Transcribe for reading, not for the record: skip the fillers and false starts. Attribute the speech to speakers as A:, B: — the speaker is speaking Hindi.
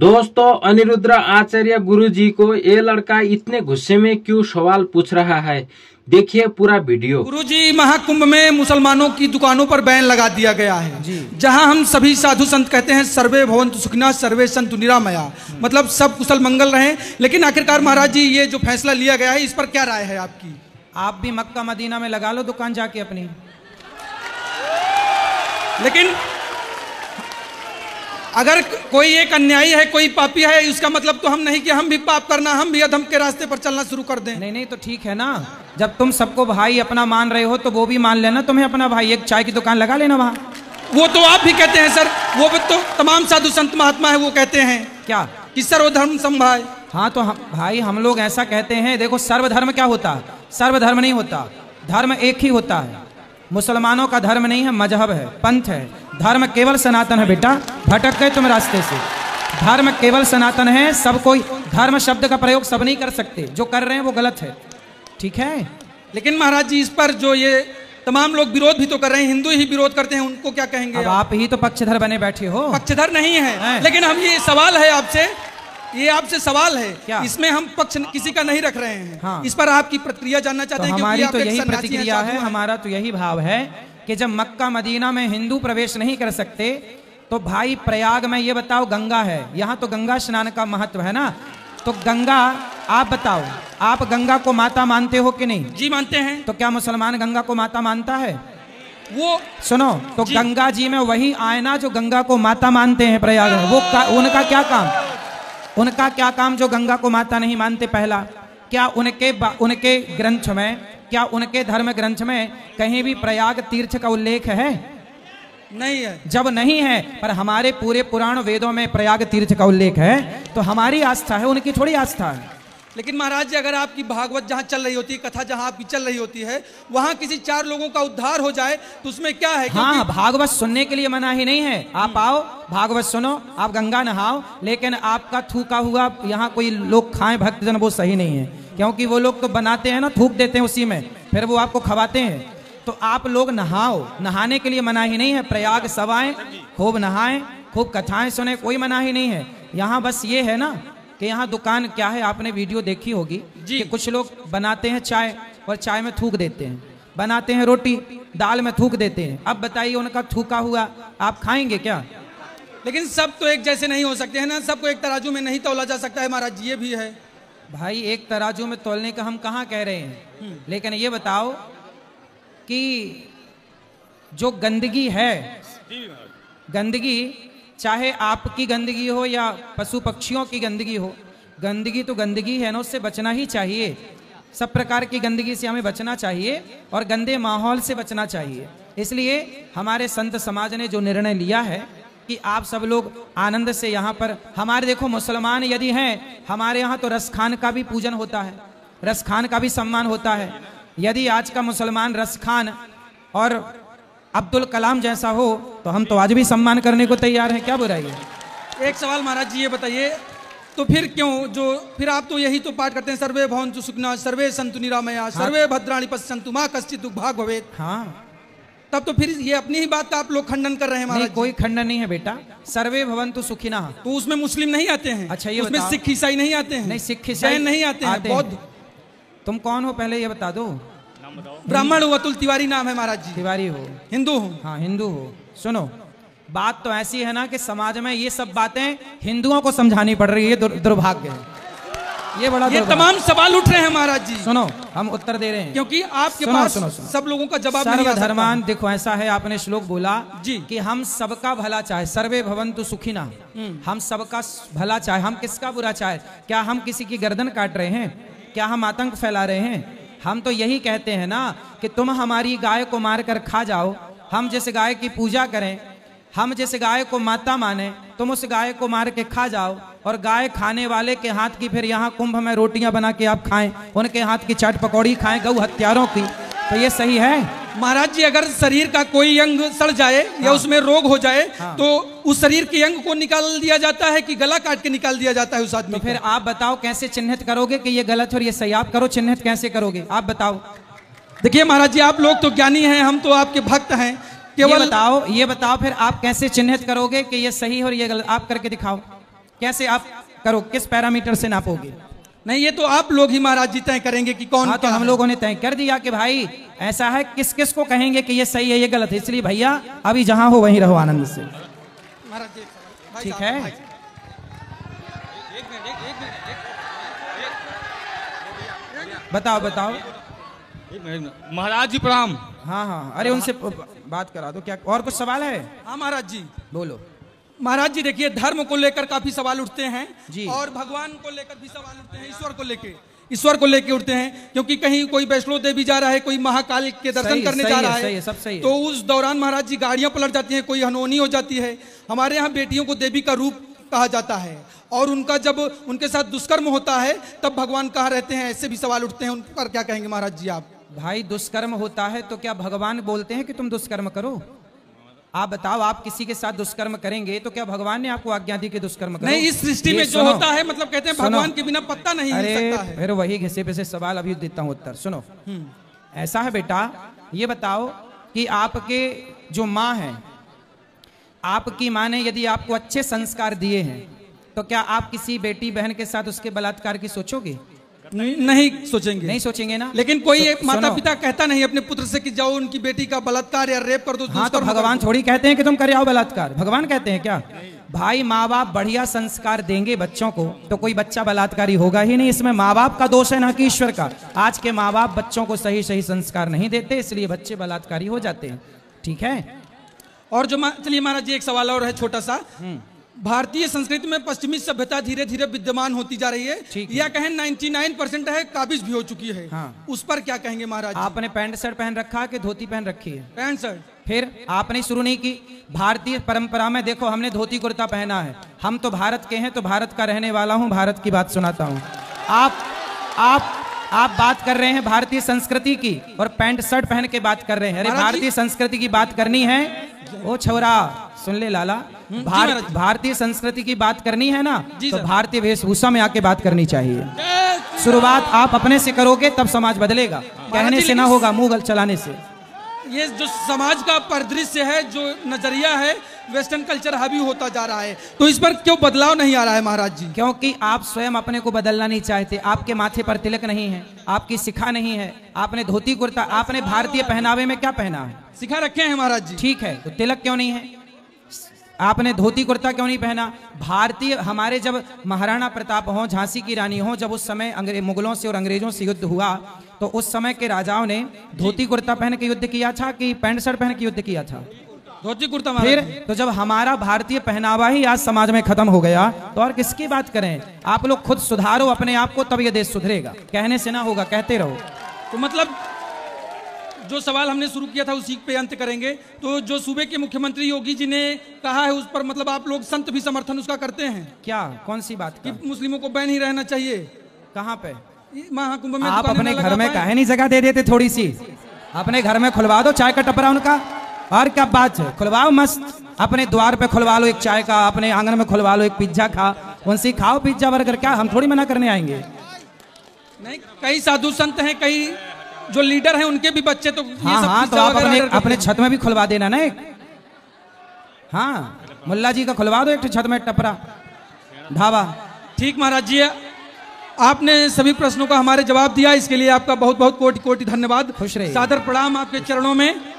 A: दोस्तों, अनिरुद्ध आचार्य गुरुजी को ये लड़का इतने गुस्से में क्यों सवाल पूछ रहा है, देखिए पूरा वीडियो।
B: गुरुजी, महाकुंभ में मुसलमानों की दुकानों पर बैन लगा दिया गया है जी। जहां हम सभी साधु संत कहते हैं सर्वे भवन्तु सुखिनः सर्वे सन्तु निरामया, मतलब सब कुशल मंगल रहें। लेकिन आखिरकार महाराज जी, ये जो फैसला लिया गया है, इस पर क्या राय है आपकी?
C: आप भी मक्का मदीना में लगा लो दुकान जाके अपनी।
B: लेकिन अगर कोई एक अन्यायी है, कोई पापी है, उसका मतलब तो हम नहीं कि हम भी पाप करना, हम भी अधम के रास्ते पर चलना शुरू कर दें।
C: नहीं नहीं, तो ठीक है ना, जब तुम सबको भाई अपना मान रहे हो तो वो भी मान लेना तुम्हें अपना भाई। एक चाय की दुकान लगा लेना वहाँ।
B: वो तो आप भी कहते हैं सर, वो तो तमाम साधु संत महात्मा है वो कहते हैं
C: क्या
B: कि सर्वधर्म समभाव।
C: हाँ तो भाई हम लोग ऐसा कहते हैं। देखो, सर्वधर्म क्या होता है? सर्वधर्म नहीं होता, धर्म एक ही होता है। मुसलमानों का धर्म नहीं है, मजहब है, पंथ है। धर्म केवल सनातन है बेटा, भटक गए तुम रास्ते से। धर्म केवल सनातन है, सब कोई धर्म शब्द का प्रयोग सब नहीं कर सकते, जो कर रहे हैं वो गलत है, ठीक है।
B: लेकिन महाराज जी, इस पर जो ये तमाम लोग विरोध भी तो कर रहे हैं, हिंदू ही विरोध करते हैं, उनको क्या कहेंगे?
C: अब आप ही तो पक्षधर बने बैठे हो।
B: पक्षधर नहीं है, लेकिन हम ये सवाल है आपसे, ये आपसे सवाल है क्या? इसमें हम पक्ष किसी का नहीं रख रहे हैं। हाँ। इस पर आपकी प्रतिक्रिया जानना चाहते हैं।
C: हमारी तो यही प्रतिक्रिया है, हमारा तो यही भाव है कि जब मक्का मदीना में हिंदू प्रवेश नहीं कर सकते तो भाई प्रयाग में ये बताओ, गंगा है, यहाँ तो गंगा स्नान का महत्व है ना, तो गंगा, आप बताओ, आप गंगा को माता मानते हो कि नहीं?
B: जी मानते हैं।
C: तो क्या मुसलमान गंगा को माता मानता है?
B: वो
C: सुनो, तो गंगा जी में वही आए ना जो गंगा को माता मानते हैं प्रयाग में, वो उनका क्या काम? उनका क्या काम जो गंगा को माता नहीं मानते? पहला, क्या उनके ग्रंथ में, क्या उनके धर्म ग्रंथ में कहीं भी प्रयाग तीर्थ का उल्लेख है?
B: नहीं है।
C: जब नहीं है, पर हमारे पूरे पुराण वेदों में प्रयाग तीर्थ का उल्लेख है, तो हमारी आस्था है, उनकी थोड़ी आस्था है।
B: लेकिन महाराज जी, अगर आपकी भागवत जहाँ चल रही होती है, कथा जहाँ आपकी चल रही होती है, वहाँ किसी 4 लोगों का उद्धार हो जाए तो उसमें क्या है?
C: हाँ, भागवत सुनने के लिए मना ही नहीं है। आप आओ, भागवत सुनो, आप गंगा नहाओ, लेकिन आपका थूका हुआ यहाँ कोई लोग खाएं भक्तजन, वो सही नहीं है, क्योंकि वो लोग तो बनाते हैं ना, थूक देते हैं उसी में, फिर वो आपको खवाते हैं। तो आप लोग नहाओ, नहाने के लिए मना ही नहीं है। प्रयाग सब आए, खूब नहाएं, खूब कथाएं सुने, कोई मना ही नहीं है। यहाँ बस ये है ना कि यहाँ दुकान क्या है, आपने वीडियो देखी होगी कि कुछ लोग बनाते हैं चाय और चाय में थूक देते हैं, बनाते हैं रोटी, दाल में थूक देते हैं। अब बताइए, उनका थूका हुआ आप खाएंगे क्या?
B: लेकिन सब तो एक जैसे नहीं हो सकते हैं ना, सबको एक तराजू में नहीं तौला जा सकता है महाराज जी, ये भी है।
C: भाई एक तराजू में तौलने का हम कहाँ कह रहे हैं, लेकिन ये बताओ कि जो गंदगी है, गंदगी चाहे आपकी गंदगी हो या पशु पक्षियों की गंदगी हो, गंदगी तो गंदगी है ना, उससे बचना ही चाहिए। सब प्रकार की गंदगी से हमें बचना चाहिए और गंदे माहौल से बचना चाहिए। इसलिए हमारे संत समाज ने जो निर्णय लिया है कि आप सब लोग आनंद से यहाँ पर, हमारे देखो मुसलमान यदि हैं, हमारे यहाँ तो रसखान का भी पूजन होता है, रसखान का भी सम्मान होता है। यदि आज का मुसलमान रसखान और अब्दुल कलाम जैसा हो तो हम तो आज भी सम्मान करने को तैयार हैं, क्या बुराई है?
B: एक सवाल महाराज जी, ये बताइए, तो फिर क्यों फिर आप तो यही तो पाठ करते हैं, सर्वे भवन्तु सुखिनः सर्वे सन्तु निरामया सर्वे भद्राणि पश्यन्तु मा कश्चित् दुःखभाग् भवेत्।
C: हाँ,
B: तब तो फिर ये अपनी ही बात का आप लोग खंडन कर रहे हैं महाराज।
C: कोई खंडन नहीं है बेटा, सर्वे भवन्तु सुखिनः।
B: तो उसमें मुस्लिम नहीं आते हैं?
C: अच्छा, ये
B: उसमें सिख ईसाई नहीं आते हैं?
C: नहीं, सिख ईसाई
B: नहीं आते हैं, बौद्ध।
C: तुम कौन हो पहले ये बता दो?
B: ब्राह्मण हूँ, अतुल तिवारी नाम है महाराज जी।
C: तिवारी हो?
B: हिंदू हूँ।
C: हाँ, हिंदू हो। सुनो, बात तो ऐसी है ना कि समाज में ये सब बातें हिंदुओं को समझानी पड़ रही है, दुर्भाग्य है, ये बड़ा
B: ये तमाम सवाल उठ रहे हैं महाराज जी।
C: सुनो, हम उत्तर दे रहे हैं,
B: क्योंकि आपके पास सब लोगों का जवाब नहीं आ सकता।
C: सर्वधर्मान, देखो ऐसा है, आपने श्लोक बोला
B: जी
C: कि हम सबका भला चाहे, सर्वे भवन्तु सुखिनः, हम सबका भला चाहे, हम किसका बुरा चाहे? क्या हम किसी की गर्दन काट रहे हैं? क्या हम आतंक फैला रहे हैं? हम तो यही कहते हैं ना कि तुम हमारी गाय को मार कर खा जाओ, हम जिस गाय की पूजा करें, हम जिस गाय को माता माने, तुम उस गाय को मार के खा जाओ, और गाय खाने वाले के हाथ की फिर यहाँ कुंभ में रोटियां बना के आप खाएं, उनके हाथ की चाट पकौड़ी खाएं गौ हत्यारों की, तो ये सही है?
B: महाराज जी, अगर शरीर का कोई अंग सड़ जाए या उसमें रोग हो जाए, तो उस शरीर के अंग को निकाल दिया जाता है कि गला काट के निकाल दिया जाता है उस आदमी?
C: तो फिर आप बताओ कैसे चिन्हित करोगे कि ये गलत और ये सही? आप करो, चिन्हित कैसे करोगे आप बताओ?
B: देखिए महाराज जी, आप लोग तो ज्ञानी हैं, हम तो आपके भक्त हैं, केवल
C: ये बताओ फिर आप कैसे चिन्हित करोगे कि ये सही और ये गलत? आप करके दिखाओ। कैसे आप करो, किस पैरामीटर से नापोगे?
B: नहीं, ये तो आप लोग ही महाराज जी तय करेंगे कि कौन।
C: हाँ, तो हम लोगों ने तय कर दिया कि भाई ऐसा है, किस किस को कहेंगे कि ये सही है ये गलत है। इसलिए भैया अभी जहां हो वहीं रहो आनंद से,
B: महाराज जी
C: ठीक है? बताओ बताओ
D: महाराज जी प्रणाम।
C: हाँ हाँ, अरे उनसे बात करा दो। क्या और कुछ सवाल है?
B: हाँ महाराज जी
C: बोलो।
B: महाराज जी देखिए, धर्म को लेकर काफी सवाल उठते हैं
C: जी।
B: और भगवान को लेकर भी सवाल उठते हैं, ईश्वर को लेके उठते हैं, क्योंकि कहीं कोई वैष्णो देवी जा रहा है, कोई महाकाल के दर्शन करने जा रहा है,
C: सब सही है।
B: तो उस दौरान महाराज जी गाड़ियां पलट जाती हैं, कोई अनहोनी हो जाती है। हमारे यहाँ बेटियों को देवी का रूप कहा जाता है, और उनका जब उनके साथ दुष्कर्म होता है तब भगवान कहाँ रहते हैं, ऐसे भी सवाल उठते हैं। उन पर क्या कहेंगे महाराज जी आप?
C: भाई दुष्कर्म होता है तो क्या भगवान बोलते हैं कि तुम दुष्कर्म करो? आप बताओ, आप किसी के साथ दुष्कर्म करेंगे तो क्या भगवान ने आपको आज्ञा दी कि दुष्कर्म करो?
B: नहीं, इस सृष्टि में जो होता है, मतलब कहते हैं भगवान के बिना पत्ता नहीं हिल सकता है।
C: फिर वही घिसे पिसे सवाल अभी देता हूँ उत्तर। सुनो, ऐसा है बेटा, ये बताओ कि आपके जो माँ है, आपकी माँ ने यदि आपको अच्छे संस्कार दिए हैं तो क्या आप किसी बेटी बहन के साथ उसके बलात्कार की सोचोगे?
B: नहीं सोचेंगे।
C: नहीं सोचेंगे ना।
B: लेकिन कोई माता पिता कहता नहीं अपने पुत्र से कि जाओ उनकी बेटी का बलात्कार या रेप कर दो।
C: हाँ, तो भगवान थोड़ी कहते हैं कि तुम कर आओ बलात्कार, भगवान कहते हैं क्या? भाई माँ बाप बढ़िया संस्कार देंगे बच्चों को तो कोई बच्चा बलात्कारी होगा ही नहीं। इसमें माँ बाप का दोष है ना कि ईश्वर का। आज के माँ बाप बच्चों को सही सही संस्कार नहीं देते, इसलिए बच्चे बलात्कारी हो जाते हैं। ठीक है?
B: और जो चलिए महाराज जी, एक सवाल और है छोटा सा। भारतीय संस्कृति में पश्चिमी सभ्यता धीरे धीरे विद्यमान होती जा रही है, या कहें 99% है, काबिज भी हो चुकी है।
C: हाँ।
B: उस पर क्या कहेंगे महाराज?
C: आपने पैंट शर्ट पहन रखा कि धोती पहन रखी है?
B: Pant shirt.
C: फिर आपने शुरू नहीं की? भारतीय परंपरा में देखो, हमने धोती कुर्ता पहना है। हम तो भारत के हैं, तो भारत का रहने वाला हूं, भारत की बात सुनाता हूं। आप बात कर रहे हैं भारतीय संस्कृति की और पैंट शर्ट पहन के बात कर रहे हैं। अरे भारतीय संस्कृति की बात करनी है, ओ छौरा सुन ले लाला, भारतीय संस्कृति की बात करनी है ना, तो भारतीय वेशभूषा में आके बात करनी चाहिए। शुरुआत आप अपने से करोगे तब समाज बदलेगा, कहने से ना होगा, मुंह चलाने से।
B: ये जो समाज का परिदृश्य है, जो नजरिया है, वेस्टर्न कल्चर हावी होता जा रहा है, तो इस पर क्यों बदलाव नहीं आ रहा है महाराज जी?
C: क्योंकि आप स्वयं अपने को बदलना नहीं चाहते। आपके माथे पर तिलक नहीं है, आपकी शिखा नहीं है, आपने धोती कुर्ता, आपने भारतीय पहनावे में क्या पहना है?
B: शिखा रखे हैं महाराज जी।
C: ठीक है, तो तिलक क्यों नहीं है? आपने धोती कुर्ता क्यों नहीं पहना? भारतीय, हमारे जब महाराणा प्रताप हो, झांसी की रानी हो, जब उस समय मुगलों से और अंग्रेजों से युद्ध हुआ, तो उस समय के राजाओं ने धोती कुर्ता पहन के युद्ध किया था कि पैंट शर्ट पहन के युद्ध किया था?
B: धोती कुर्ता।
C: फिर तो जब हमारा भारतीय पहनावा ही आज समाज में खत्म हो गया, तो और किसकी बात करें? आप लोग खुद सुधारो अपने आप को, तब ये देश सुधरेगा, कहने से ना होगा, कहते रहो।
B: तो मतलब जो सवाल हमने शुरू किया था उसी पे अंत करेंगे। तो जो सूबे के मुख्यमंत्री योगी जी ने कहा है, उस पर मतलब आप लोग संत भी समर्थन उसका करते हैं
C: क्या? कौन सी बात
B: कि मुस्लिमों को बैन ही रहना चाहिए?
C: कहाँ पे?
B: महाकुंभ में।
C: आप अपने घर में काहे नहीं जगह दे देते थोड़ी सी? अपने घर में खुलवा दो चाय का टपरा उनका, और क्या बात है, खुलवाओ मस्त। अपने द्वार पे खुलवा लो एक चाय का, अपने आंगन में खुलवा लो एक पिज्जा खा, उनसे खाओ पिज्जा बर्गर, क्या हम थोड़ी मना करने आएंगे?
B: नहीं, कई साधु संत हैं, कई जो लीडर हैं, उनके भी बच्चे तो
C: हाँ, तो आप अपने छत में भी खुलवा देना ना एक। हाँ, मुल्ला जी का खुलवा दो एक छत में टपरा ढाबा।
B: ठीक महाराज जी, आपने सभी प्रश्नों का हमारे जवाब दिया, इसके लिए आपका बहुत बहुत कोटि कोटि धन्यवाद।
C: खुश रहिए।
B: सादर प्रणाम आपके चरणों में।